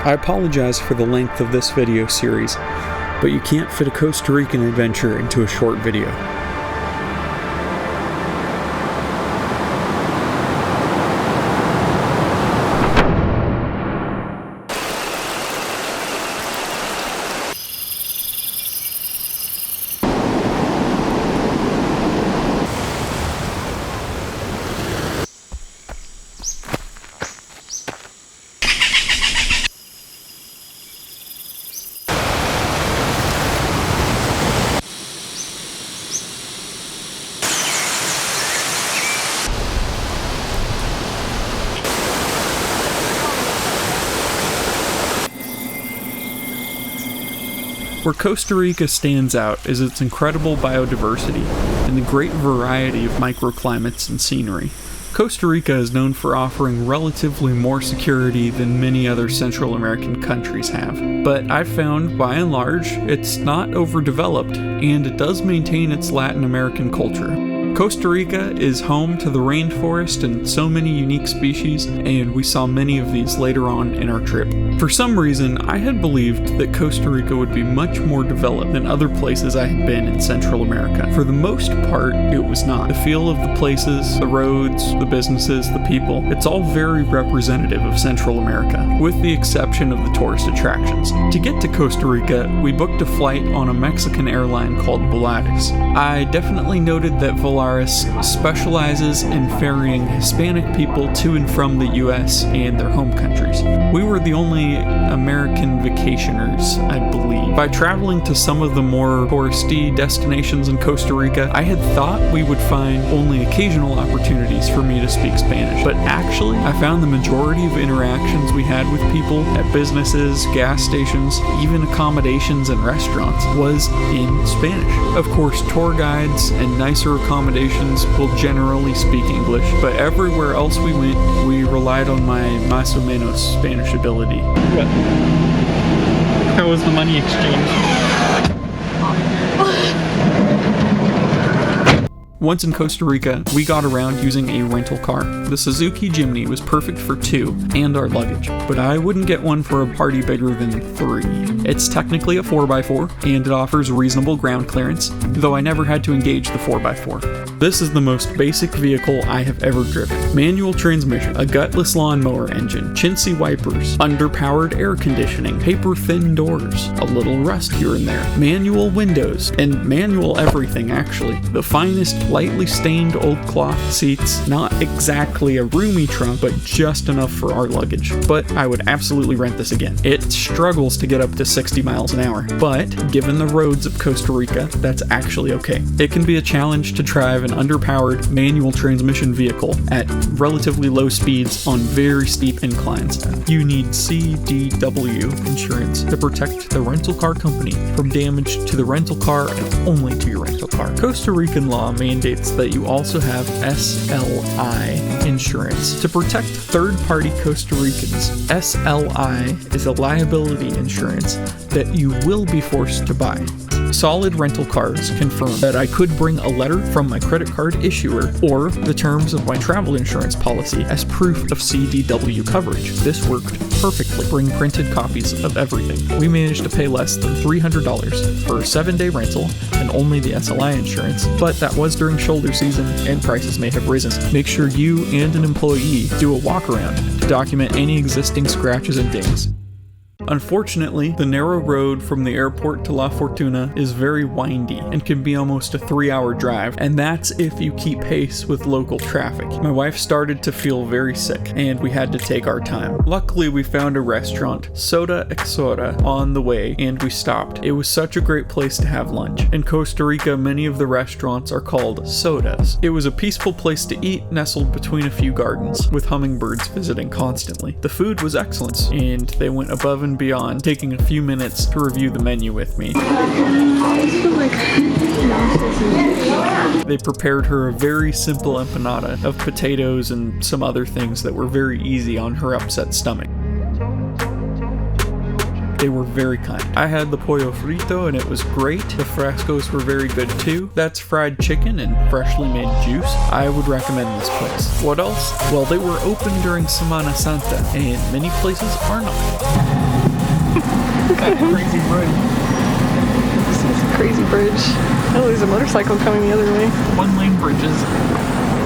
I apologize for the length of this video series, but you can't fit a Costa Rican adventure into a short video. Where Costa Rica stands out is its incredible biodiversity and the great variety of microclimates and scenery. Costa Rica is known for offering relatively more security than many other Central American countries have, but I've found, by and large, it's not overdeveloped, and it does maintain its Latin American culture. Costa Rica is home to the rainforest and so many unique species, and we saw many of these later on in our trip. For some reason, I had believed that Costa Rica would be much more developed than other places I had been in Central America. For the most part, it was not. The feel of the places, the roads, the businesses, the people, it's all very representative of Central America, with the exception of the tourist attractions. To get to Costa Rica, we booked a flight on a Mexican airline called Volaris. I definitely noted that Volaris specializes in ferrying Hispanic people to and from the US and their home countries. We were the only American vacationers, I believe. By traveling to some of the more touristy destinations in Costa Rica, I had thought we would find only occasional opportunities for me to speak Spanish, but actually, I found the majority of interactions we had with people at businesses, gas stations, even accommodations and restaurants was in Spanish. Of course, tour guides and nicer accommodations will generally speak English, but everywhere else we went, we relied on my más o menos Spanish ability. What? How was the money exchange? Once in Costa Rica, we got around using a rental car. The Suzuki Jimny was perfect for 2 and our luggage, but I wouldn't get one for a party bigger than 3. It's technically a 4x4, and it offers reasonable ground clearance, though I never had to engage the 4x4. This is the most basic vehicle I have ever driven. Manual transmission, a gutless lawnmower engine, chintzy wipers, underpowered air conditioning, paper-thin doors, a little rust here and there, manual windows, and manual everything actually. The finest lightly stained old cloth seats, not exactly a roomy trunk, but just enough for our luggage. But I would absolutely rent this again. It struggles to get up to 60 miles an hour, but given the roads of Costa Rica, that's actually okay. It can be a challenge to drive an underpowered manual transmission vehicle at relatively low speeds on very steep inclines. You need CDW insurance to protect the rental car company from damage to the rental car and only to your rental car. Costa Rican law mandates that you also have SLI insurance to protect third-party Costa Ricans. SLI is a liability insurance that you will be forced to buy. Solid Rental Cars confirmed that I could bring a letter from my credit card issuer or the terms of my travel insurance policy as proof of CDW coverage. This worked perfectly. Bring printed copies of everything. We managed to pay less than $300 for a 7-day rental and only the SLI insurance, but that was during shoulder season and prices may have risen. Make sure you and an employee do a walk around to document any existing scratches and dings. Unfortunately, the narrow road from the airport to La Fortuna is very windy and can be almost a 3-hour drive, and that's if you keep pace with local traffic. My wife started to feel very sick, and we had to take our time. Luckily, we found a restaurant, Soda Exora, on the way, and we stopped. It was such a great place to have lunch. In Costa Rica, many of the restaurants are called sodas. It was a peaceful place to eat, nestled between a few gardens, with hummingbirds visiting constantly. The food was excellent, and they went above and beyond, taking a few minutes to review the menu with me. They prepared her a very simple empanada of potatoes and some other things that were very easy on her upset stomach. They were very kind. I had the pollo frito and it was great. The frescos were very good too. That's fried chicken and freshly made juice. I would recommend this place. What else? Well, they were open during Semana Santa, and many places are not. That crazy bridge. This is a crazy bridge. Oh, there's a motorcycle coming the other way. One-lane bridges.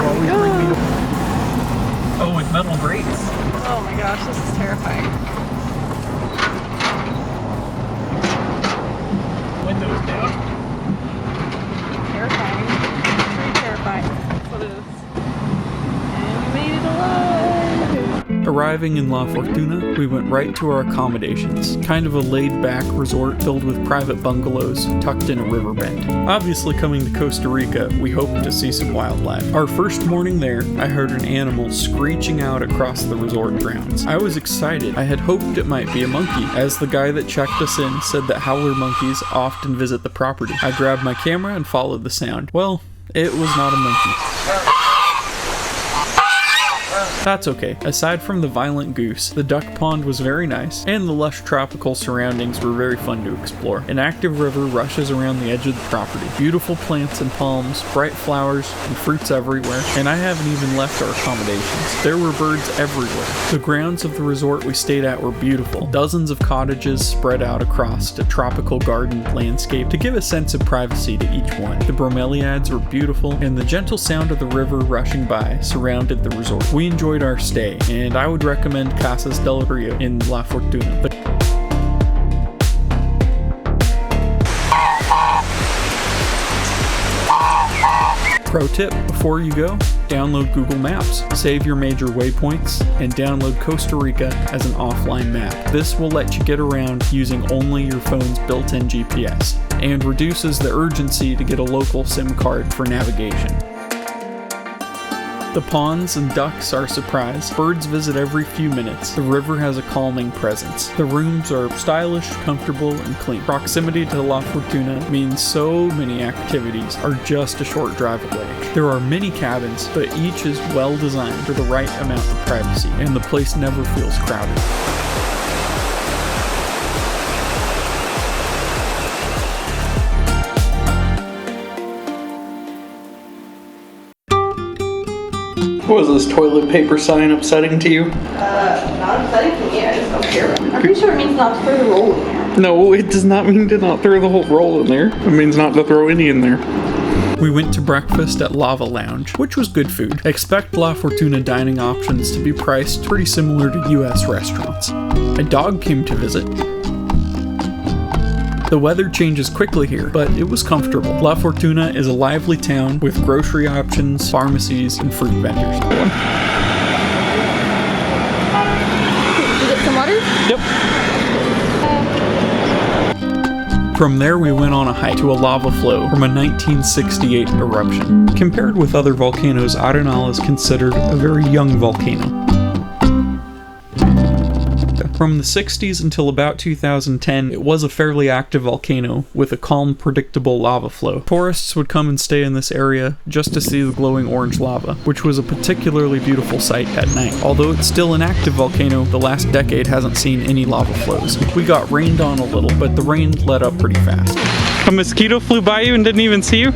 Oh. Oh, with metal grates. Oh my gosh, this is terrifying. Windows down. Terrifying. Very terrifying. That's what it is. And we made it alive! Arriving in La Fortuna, we went right to our accommodations. Kind of a laid-back resort filled with private bungalows tucked in a river bend. Obviously, coming to Costa Rica, we hoped to see some wildlife. Our first morning there, I heard an animal screeching out across the resort grounds. I was excited. I had hoped it might be a monkey, as the guy that checked us in said that howler monkeys often visit the property. I grabbed my camera and followed the sound. Well, it was not a monkey. That's okay. Aside from the violent goose, the duck pond was very nice, and the lush tropical surroundings were very fun to explore. An active river rushes around the edge of the property. Beautiful plants and palms, bright flowers, and fruits everywhere, and I haven't even left our accommodations. There were birds everywhere. The grounds of the resort we stayed at were beautiful. Dozens of cottages spread out across a tropical garden landscape to give a sense of privacy to each one. The bromeliads were beautiful, and the gentle sound of the river rushing by surrounded the resort. We enjoyed our stay, and I would recommend Casas del Rio in La Fortuna. Pro tip, before you go, download Google Maps, save your major waypoints, and download Costa Rica as an offline map. This will let you get around using only your phone's built-in GPS, and reduces the urgency to get a local SIM card for navigation. The ponds and ducks are a surprise. Birds visit every few minutes. The river has a calming presence. The rooms are stylish, comfortable, and clean. Proximity to La Fortuna means so many activities are just a short drive away. There are many cabins, but each is well designed for the right amount of privacy, and the place never feels crowded. Was this toilet paper sign upsetting to you? Not upsetting to me, I just don't care. I'm pretty sure it means not to throw the roll in there. No, it does not mean to not throw the whole roll in there. It means not to throw any in there. We went to breakfast at Lava Lounge, which was good food. Expect La Fortuna dining options to be priced pretty similar to US restaurants. A dog came to visit. The weather changes quickly here, but it was comfortable. La Fortuna is a lively town with grocery options, pharmacies, and fruit vendors. Did you get some water? Yep. From there we went on a hike to a lava flow from a 1968 eruption. Compared with other volcanoes, Arenal is considered a very young volcano. From the 60s until about 2010, it was a fairly active volcano with a calm, predictable lava flow. Tourists would come and stay in this area just to see the glowing orange lava, which was a particularly beautiful sight at night. Although it's still an active volcano, the last decade hasn't seen any lava flows. We got rained on a little, but the rain let up pretty fast. A mosquito flew by you and didn't even see you?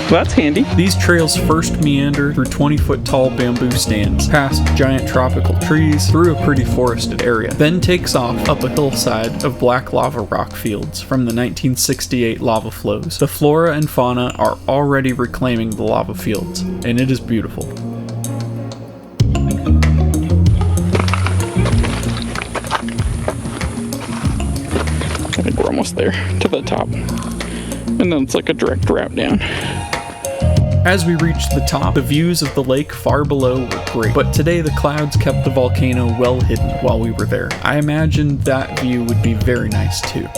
Well, that's handy. These trails first meander through 20-foot tall bamboo stands, past giant tropical trees, through a pretty forested area, then takes off up a hillside of black lava rock fields from the 1968 lava flows. The flora and fauna are already reclaiming the lava fields, and it is beautiful. I think we're almost there, to the top. And then it's like a direct route down. As we reached the top, the views of the lake far below were great, but today the clouds kept the volcano well hidden while we were there. I imagined that view would be very nice too.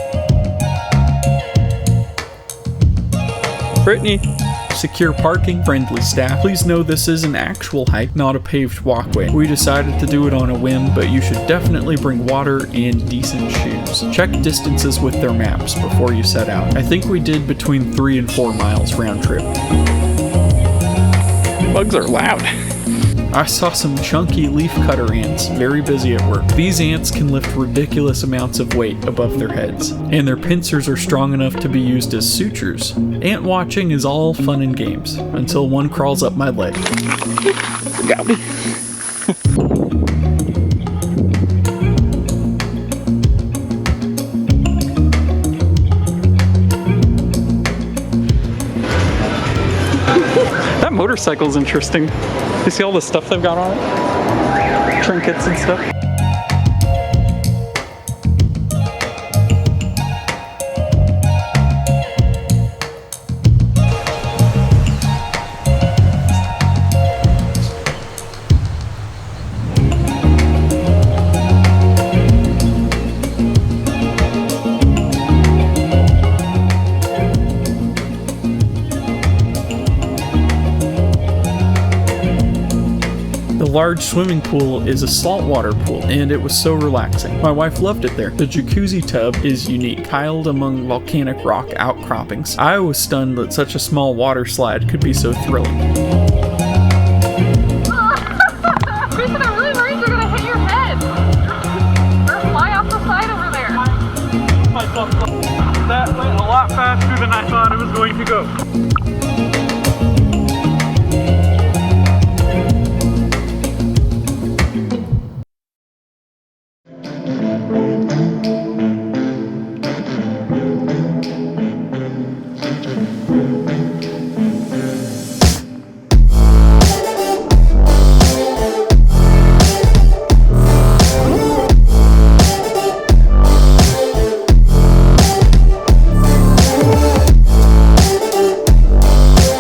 Brittany. Secure parking, friendly staff. Please know this is an actual hike, not a paved walkway. We decided to do it on a whim, but you should definitely bring water and decent shoes. Check distances with their maps before you set out. I think we did between 3 and 4 miles round trip. Bugs are loud. I saw some chunky leafcutter ants very busy at work. These ants can lift ridiculous amounts of weight above their heads, and their pincers are strong enough to be used as sutures. Ant watching is all fun and games, until one crawls up my leg. Got me. motorcycle's interesting. You see all the stuff they've got on it? Trinkets and stuff. The large swimming pool is a saltwater pool, and it was so relaxing. My wife loved it there. The jacuzzi tub is unique, tiled among volcanic rock outcroppings. I was stunned that such a small water slide could be so thrilling. Kristen, I'm really worried you're gonna hit your head. Or fly off the side over there. That went a lot faster than I thought it was going to go.